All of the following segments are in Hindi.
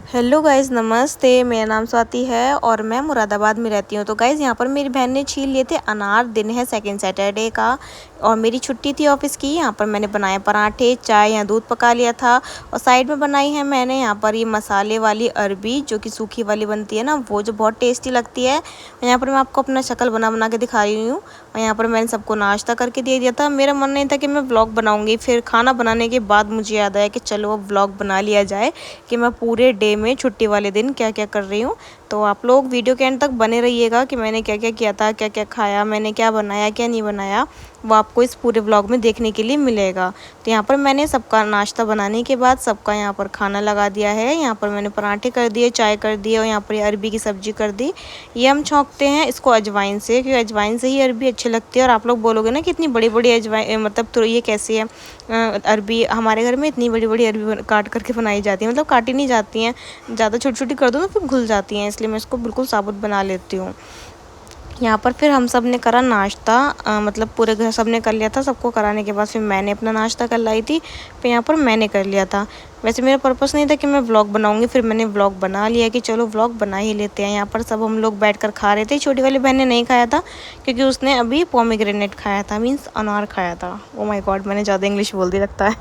हेलो गाइज़, नमस्ते। मेरा नाम स्वाति है और मैं मुरादाबाद में रहती हूँ। तो गाइज़ यहाँ पर मेरी बहन ने छील लिए थे अनार। दिन है सेकंड सैटरडे का और मेरी छुट्टी थी ऑफिस की। यहाँ पर मैंने बनाए पराठे, चाय, यहाँ दूध पका लिया था और साइड में बनाई है मैंने यहाँ पर ये मसाले वाली अरबी, जो कि सूखी वाली बनती है ना, वो जो बहुत टेस्टी लगती है। यहाँ पर मैं आपको अपना शक्ल बना बना के दिखा रही हूँ। और यहाँ पर मैंने सबको नाश्ता करके दे दिया था। मेरा मन नहीं था कि मैं व्लॉग बनाऊँगी, फिर खाना बनाने के बाद मुझे याद आया कि चलो अब व्लॉग बना लिया जाए कि मैं पूरे डे में छुट्टी वाले दिन क्या क्या कर रही हूँ। तो आप लोग वीडियो के एंड तक बने रहिएगा कि मैंने क्या क्या किया था, क्या क्या खाया, मैंने क्या बनाया क्या नहीं बनाया, वो आपको इस पूरे व्लॉग में देखने के लिए मिलेगा। तो यहाँ पर मैंने सबका नाश्ता बनाने के बाद सबका यहाँ पर खाना लगा दिया है। यहाँ पर मैंने पराठे कर दिए, चाय कर दिए और यहाँ पर अरबी की सब्ज़ी कर दी। ये हम छौंकते हैं इसको अजवाइन से, क्योंकि अजवाइन से ही अरबी अच्छी लगती है। और आप लोग बोलोगे ना कि इतनी बड़ी बड़ी अजवाइन, मतलब तो ये कैसी है अरबी। हमारे घर में इतनी बड़ी बड़ी अरबी काट करके बनाई जाती है, मतलब काटी नहीं जाती हैं, ज़्यादा छोटी छोटी कर दो तो फिर घुल जाती हैं, इसलिए मैं इसको बिल्कुल साबुत बना लेती हूँ। यहाँ पर फिर हम सब ने करा नाश्ता, मतलब पूरे घर सब ने कर लिया था। सबको कराने के बाद फिर मैंने अपना नाश्ता कर लाई थी। फिर यहाँ पर मैंने कर लिया था। वैसे मेरा पर्पस नहीं था कि मैं व्लॉग बनाऊंगी, फिर मैंने व्लॉग बना लिया कि चलो व्लॉग बना ही लेते हैं। यहाँ पर सब हम लोग बैठकर खा रहे थे। छोटी वाली बहन ने नहीं खाया था क्योंकि उसने अभी पोमीग्रेनेट खाया था, मीन्स अनार खाया था। ओ माय गॉड, मैंने ज़्यादा इंग्लिश बोल दी लगता है।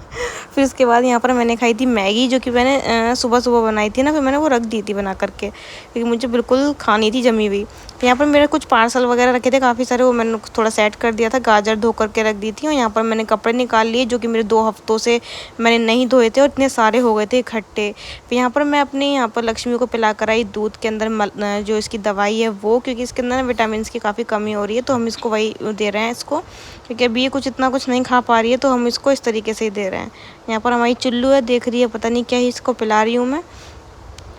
फिर उसके बाद यहाँ पर मैंने खाई थी मैगी, जो कि मैंने सुबह सुबह बनाई थी ना, फिर मैंने वो रख दी थी बना करके क्योंकि मुझे बिल्कुल खानी थी जमी हुई। तो यहाँ पर मेरे कुछ पार्सल वगैरह रखे थे काफ़ी सारे, वो मैंने थोड़ा सेट कर दिया था। गाजर धो करके रख दी थी और यहाँ पर मैंने कपड़े निकाल लिए जो कि मेरे 2 हफ्तों से मैंने नहीं धोए थे और इतने सारे हो गए थे इकट्ठे। फिर यहाँ पर मैं अपनी यहाँ पर लक्ष्मी को पिला कर आई दूध के अंदर जो इसकी दवाई है वो, क्योंकि इसके अंदर विटामिन की काफ़ी कमी हो रही है, तो हम इसको वही दे रहे हैं इसको, क्योंकि अभी ये कुछ इतना कुछ नहीं खा पा रही है, तो हम इसको इस तरीके से ही दे रहे हैं। यहाँ पर हमारी चुल्लू है, देख रही है, पता नहीं क्या ही इसको पिला रही हूँ मैं।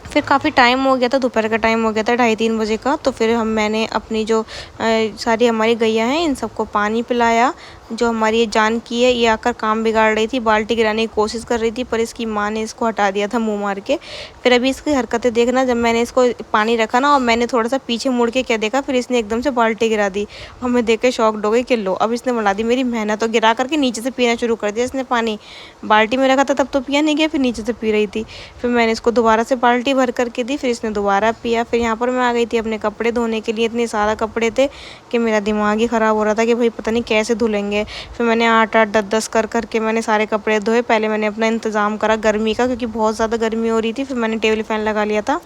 फिर काफ़ी टाइम हो गया था, दोपहर का टाइम हो गया था 2:30-3 बजे का। तो फिर मैंने अपनी जो सारी हमारी गैया हैं इन सबको पानी पिलाया। जो हमारी ये जान की है, ये आकर काम बिगाड़ रही थी, बाल्टी गिराने की कोशिश कर रही थी, पर इसकी माँ ने इसको हटा दिया था मुंह मार के। फिर अभी इसकी हरकतें देखना, जब मैंने इसको पानी रखा ना और मैंने थोड़ा सा पीछे मुड़ के क्या देखा, फिर इसने एकदम से बाल्टी गिरा दी और मैं देख के शॉक्ड हो गई कि लो, अब इसने बढ़ा दी मेरी मेहनत और गिरा करके नीचे से पीना शुरू कर दिया इसने पानी। बाल्टी में रखा था तब तो पिया नहीं गया, फिर नीचे से पी रही थी। फिर मैंने इसको दोबारा से बाल्टी भर करके दी, फिर इसने दोबारा पिया। फिर यहाँ पर मैं आ गई थी अपने कपड़े धोने के लिए। इतने सारा कपड़े थे कि मेरा दिमाग ही ख़राब हो रहा था कि भाई पता नहीं कैसे धुलेंगे। फिर मैंने 8-8 10-10 कर करके मैंने सारे कपड़े धोए। पहले मैंने अपना इंतज़ाम करा गर्मी का, क्योंकि बहुत ज़्यादा गर्मी हो रही थी। फिर मैंने टेबल फ़ैन लगा लिया था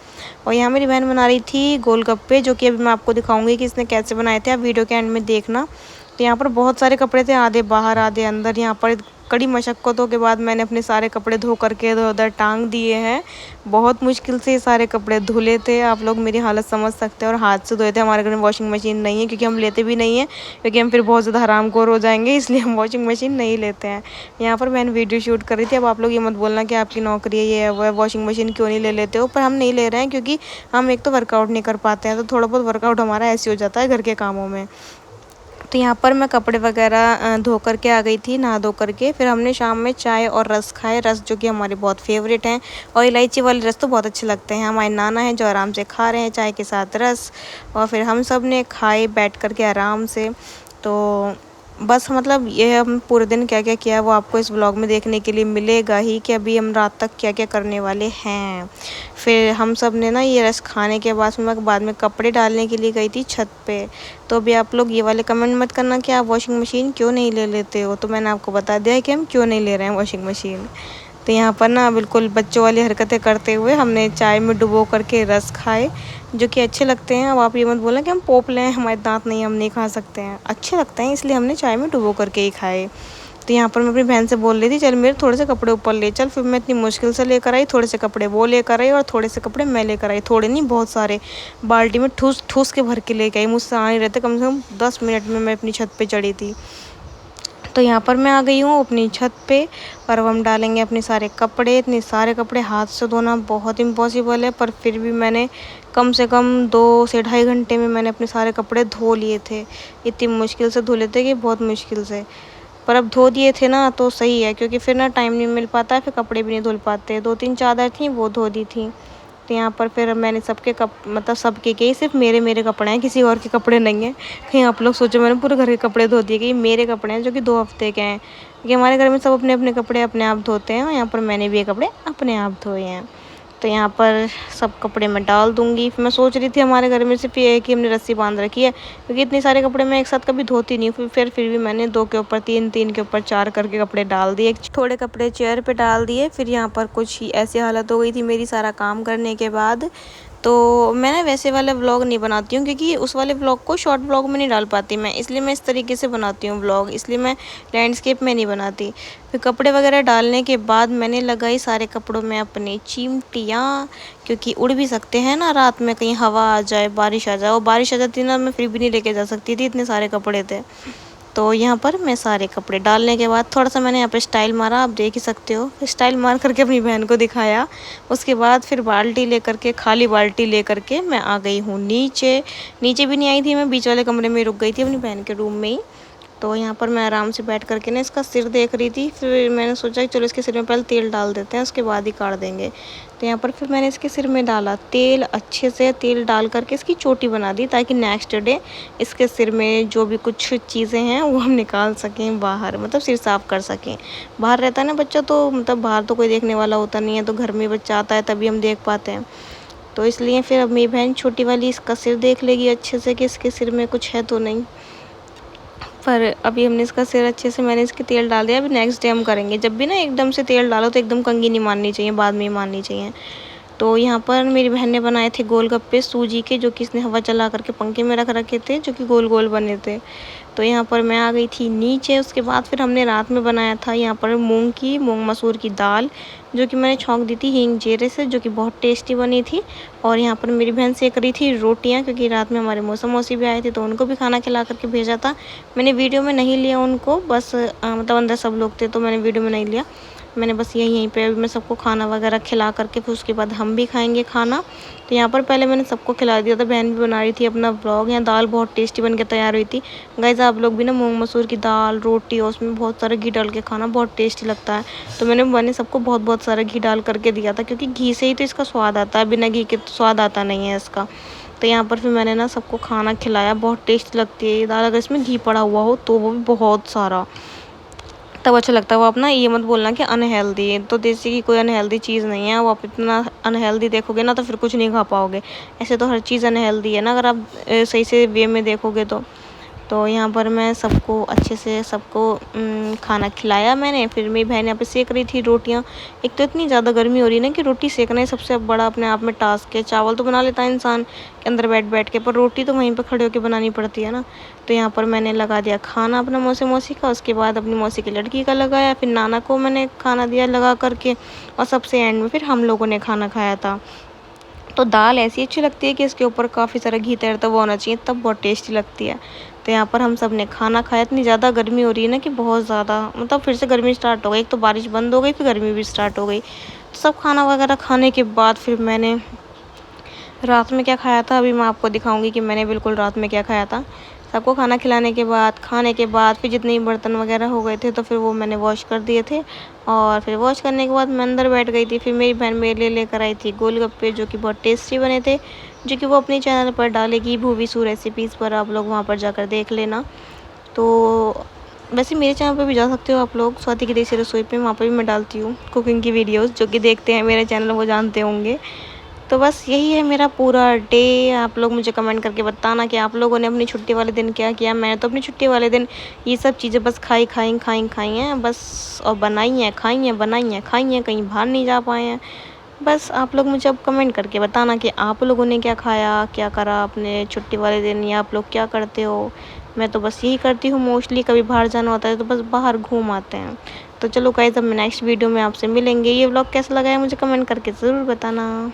और यहाँ मेरी बहन बना रही थी गोलगप्पे, जो कि अभी मैं आपको दिखाऊंगी कि इसने कैसे बनाए थे, आप वीडियो के एंड में देखना। तो यहाँ पर बहुत सारे कपड़े थे, आधे बाहर आधे अंदर। यहाँ पर कड़ी मशक्क़तों के बाद मैंने अपने सारे कपड़े धो करके इधर उधर टांग दिए हैं। बहुत मुश्किल से ये सारे कपड़े धुले थे, आप लोग मेरी हालत समझ सकते हैं। और हाथ से धोए थे, हमारे घर में वॉशिंग मशीन नहीं है, क्योंकि हम लेते भी नहीं हैं, क्योंकि हम फिर बहुत ज़्यादा हरामखोर हो जाएंगे, इसलिए हम वॉशिंग मशीन नहीं लेते हैं। यहाँ पर मैंने वीडियो शूट कर रही थी। अब आप लोग ये मत बोलना कि आपकी नौकरी है ये है वो है, वॉशिंग मशीन क्यों नहीं ले लेते हो, पर हम नहीं ले रहे हैं क्योंकि हम एक तो वर्कआउट नहीं कर पाते हैं, तो थोड़ा बहुत वर्कआउट हमारा ऐसे हो जाता है घर के कामों में। तो यहाँ पर मैं कपड़े वगैरह धो करके आ गई थी, नहा धो करके। फिर हमने शाम में चाय और रस खाए, रस जो कि हमारे बहुत फेवरेट हैं, और इलायची वाले रस तो बहुत अच्छे लगते हैं। हमारे नाना हैं जो आराम से खा रहे हैं चाय के साथ रस, और फिर हम सब ने खाए बैठ करके आराम से। तो बस मतलब ये हम पूरे दिन क्या क्या किया वो आपको इस ब्लॉग में देखने के लिए मिलेगा ही, कि अभी हम रात तक क्या क्या करने वाले हैं। फिर हम सब ने ना ये रस खाने के मैं बाद में कपड़े डालने के लिए गई थी छत पे। तो अभी आप लोग ये वाले कमेंट मत करना कि आप वॉशिंग मशीन क्यों नहीं ले लेते हो, तो मैंने आपको बता दिया है कि हम क्यों नहीं ले रहे हैं वॉशिंग मशीन। तो यहाँ पर ना बिल्कुल बच्चों वाली हरकतें करते हुए हमने चाय में डुबो करके रस खाए, जो कि अच्छे लगते हैं। अब आप ये मत बोलना कि हम पोपले हैं, हमारे दांत नहीं, हम नहीं खा सकते हैं, अच्छे लगते हैं इसलिए हमने चाय में डुबो करके ही खाए। तो यहाँ पर मैं अपनी बहन से बोल रही थी चल मेरे थोड़े से कपड़े ऊपर ले चल। फिर मैं इतनी मुश्किल से लेकर आई, थोड़े से कपड़े वो लेकर आई और थोड़े से कपड़े मैं लेकर आई, थोड़े नहीं बहुत सारे, बाल्टी में ठूस ठूस के भर के लेके आई। मुझसे आ नहीं रहते, कम से कम 10 मिनट में मैं अपनी छत पे चढ़ी थी। तो यहाँ पर मैं आ गई हूँ अपनी छत पे, और अब हम डालेंगे अपने सारे कपड़े। इतने सारे कपड़े हाथ से धोना बहुत इम्पॉसिबल है, पर फिर भी मैंने कम से कम 2 से ढाई घंटे में मैंने अपने सारे कपड़े धो लिए थे। इतनी मुश्किल से धुले थे कि बहुत मुश्किल से, पर अब धो दिए थे ना तो सही है, क्योंकि फिर ना टाइम नहीं मिल पाता है, फिर कपड़े भी नहीं धुल पाते। 2-3 चादर थी वो धो दी थी। तो यहाँ पर फिर मैंने सबके मतलब सबके के ही, सिर्फ मेरे मेरे कपड़े हैं, किसी और के कपड़े नहीं हैं। कहीं आप लोग सोचो मैंने पूरे घर के कपड़े धो दिए, कि ये मेरे कपड़े हैं जो कि 2 हफ्ते के हैं, क्योंकि हमारे घर में सब अपने अपने कपड़े अपने आप धोते हैं, और यहाँ पर मैंने भी ये कपड़े अपने आप धोए हैं। तो यहाँ पर सब कपड़े मैं डाल दूँगी। फिर मैं सोच रही थी हमारे घर में सिर्फ ये है कि हमने रस्सी बांध रखी है, क्योंकि इतने सारे कपड़े मैं एक साथ कभी धोती नहीं हूँ। फिर भी मैंने 2 के ऊपर 3, 3 के ऊपर 4 करके कपड़े डाल दिए। थोड़े कपड़े चेयर पे डाल दिए। फिर यहाँ पर कुछ ही ऐसी हालत हो गई थी मेरी सारा काम करने के बाद। तो मैं ना वैसे वाला व्लॉग नहीं बनाती हूँ, क्योंकि उस वाले व्लॉग को शॉर्ट व्लॉग में नहीं डाल पाती मैं, इसलिए मैं इस तरीके से बनाती हूँ व्लॉग, इसलिए मैं लैंडस्केप में नहीं बनाती। फिर कपड़े वगैरह डालने के बाद मैंने लगाई सारे कपड़ों में अपनी चिमटियाँ, क्योंकि उड़ भी सकते हैं ना रात में, कहीं हवा आ जाए, बारिश आ जाए। और बारिश आ जाती ना, मैं फिर भी नहीं लेके जा सकती थी, इतने सारे कपड़े थे। तो यहाँ पर मैं सारे कपड़े डालने के बाद थोड़ा सा मैंने यहाँ पे स्टाइल मारा, आप देख ही सकते हो। फिर स्टाइल मार करके अपनी बहन को दिखाया। उसके बाद फिर बाल्टी लेकर के, खाली बाल्टी लेकर के मैं आ गई हूँ नीचे। नीचे भी नहीं आई थी मैं, बीच वाले कमरे में रुक गई थी अपनी बहन के रूम में ही। तो यहाँ पर मैं आराम से बैठ करके ना इसका सिर देख रही थी। फिर मैंने सोचा कि चलो इसके सिर में पहले तेल डाल देते हैं, उसके बाद ही काट देंगे। तो यहाँ पर फिर मैंने इसके सिर में डाला तेल, अच्छे से तेल डाल करके इसकी चोटी बना दी, ताकि नेक्स्ट डे इसके सिर में जो भी कुछ चीज़ें हैं वो हम निकाल सकें बाहर, मतलब सिर साफ़ कर सकें। बाहर रहता है ना बच्चा, तो मतलब बाहर तो कोई देखने वाला होता नहीं है, तो घर में बच्चा आता है तभी हम देख पाते हैं। तो इसलिए फिर अब मेरी बहन छोटी वाली इसका सिर देख लेगी अच्छे से कि इसके सिर में कुछ है तो नहीं। पर अभी हमने इसका सिर अच्छे से, मैंने इसके तेल डाल दिया। अभी नेक्स्ट डे हम करेंगे। जब भी ना एकदम से तेल डालो तो एकदम कंघी नहीं मारनी चाहिए, बाद में ही मारनी चाहिए। तो यहाँ पर मेरी बहन ने बनाए थे गोलगप्पे सूजी के, जो कि इसने हवा चला करके पंखे में रख रखे थे, जो कि गोल गोल बने थे। तो यहाँ पर मैं आ गई थी नीचे। उसके बाद फिर हमने रात में बनाया था यहाँ पर मूंग मसूर की दाल, जो कि मैंने छौंक दी थी हींग जीरे से, जो कि बहुत टेस्टी बनी थी। और यहाँ पर मेरी बहन सेक रही थी रोटियाँ, क्योंकि रात में हमारे मौसा मौसी भी आए थे, तो उनको भी खाना खिला करके भेजा था। मैंने वीडियो में नहीं लिया उनको, बस मतलब अंदर सब लोग थे तो मैंने वीडियो में नहीं लिया। मैंने बस यहीं पे अभी मैं सबको खाना वगैरह खिला करके फिर उसके बाद हम भी खाएंगे खाना। तो यहाँ पर पहले मैंने सबको खिला दिया था, बहन भी बना रही थी अपना व्लॉग। यहाँ दाल बहुत टेस्टी बन के तैयार हुई थी। गाइस आप लोग भी ना मूंग मसूर की दाल, रोटी और उसमें बहुत सारा घी डाल के खाना, बहुत टेस्टी लगता है। तो मैंने सबको बहुत बहुत सारा घी डाल करके दिया था, क्योंकि घी से ही तो इसका स्वाद आता है, बिना घी के तो स्वाद आता नहीं है इसका। तो यहाँ पर फिर मैंने ना सबको खाना खिलाया। बहुत टेस्टी लगती है ये दाल, अगर इसमें घी पड़ा हुआ हो तो वो भी बहुत सारा, तब अच्छा लगता है। वो आप ना ये मत बोलना कि अनहेल्दी है, तो देसी की कोई अनहेल्दी चीज़ नहीं है। वो आप इतना अनहेल्दी देखोगे ना तो फिर कुछ नहीं खा पाओगे। ऐसे तो हर चीज़ अनहेल्दी है ना, अगर आप सही से वे में देखोगे तो यहाँ पर मैं सबको अच्छे से खाना खिलाया मैंने। फिर मेरी बहन यहाँ पे सेक रही थी रोटियाँ। एक तो इतनी ज़्यादा गर्मी हो रही है ना कि रोटी सेकना ही सबसे बड़ा अपने आप में टास्क है। चावल तो बना लेता है इंसान के अंदर बैठ बैठ के, पर रोटी तो वहीं पर खड़े होकर बनानी पड़ती है ना। तो यहाँ पर मैंने लगा दिया खाना अपना मौसी का, उसके बाद अपनी मौसी की लड़की का लगाया, फिर नाना को मैंने खाना दिया लगा करके, और सबसे एंड में फिर हम लोगों ने खाना खाया था। तो दाल ऐसी अच्छी लगती है कि इसके ऊपर काफ़ी सारा घी तैरता हुआ होना चाहिए, तब बहुत टेस्टी लगती है। तो यहाँ पर हम सब ने खाना खाया। इतनी ज़्यादा गर्मी हो रही है ना कि बहुत ज़्यादा, मतलब फिर से गर्मी स्टार्ट हो गई। एक तो बारिश बंद हो गई, फिर गर्मी भी स्टार्ट हो गई। तो सब खाना वगैरह खाने के बाद फिर मैंने रात में क्या खाया था, अभी मैं आपको दिखाऊंगी कि मैंने बिल्कुल रात में क्या खाया था। सबको खाना खिलाने के बाद, खाने के बाद फिर जितने बर्तन वगैरह हो गए थे तो फिर वो मैंने वॉश कर दिए थे। और फिर वॉश करने के बाद मैं अंदर बैठ गई थी। फिर मेरी बहन मेरे लिए लेकर आई थी गोलगप्पे, जो कि बहुत टेस्टी बने थे, जो कि वो अपने चैनल पर डालेगी, भूवीसू रेसिपीज़ पर, आप लोग वहाँ पर जाकर देख लेना। तो वैसे मेरे चैनल पर भी जा सकते हो आप लोग, स्वाति की देसी रसोई पे, वहाँ पर भी मैं डालती हूँ कुकिंग की वीडियोज़। जो कि देखते हैं मेरे चैनल वो जानते होंगे। तो बस यही है मेरा पूरा डे। आप लोग मुझे कमेंट करके बताना कि आप लोगों ने अपनी छुट्टी वाले दिन क्या किया। मैंने तो अपनी छुट्टी वाले दिन ये सब चीज़ें बस खाई हैं बस, और बनाई हैं, खाई हैं, बनाई हैं, खाई हैं, कहीं बाहर नहीं जा पाए हैं। बस आप लोग मुझे अब कमेंट करके बताना कि आप लोगों ने क्या खाया, क्या करा अपने छुट्टी वाले दिन, या आप लोग क्या करते हो। मैं तो बस यही करती हूँ मोस्टली, कभी बाहर जाना होता है तो बस बाहर घूम आते हैं। तो चलो गाइस, अब नेक्स्ट वीडियो में आपसे मिलेंगे। ये व्लॉग कैसा लगा है मुझे कमेंट करके ज़रूर बताना।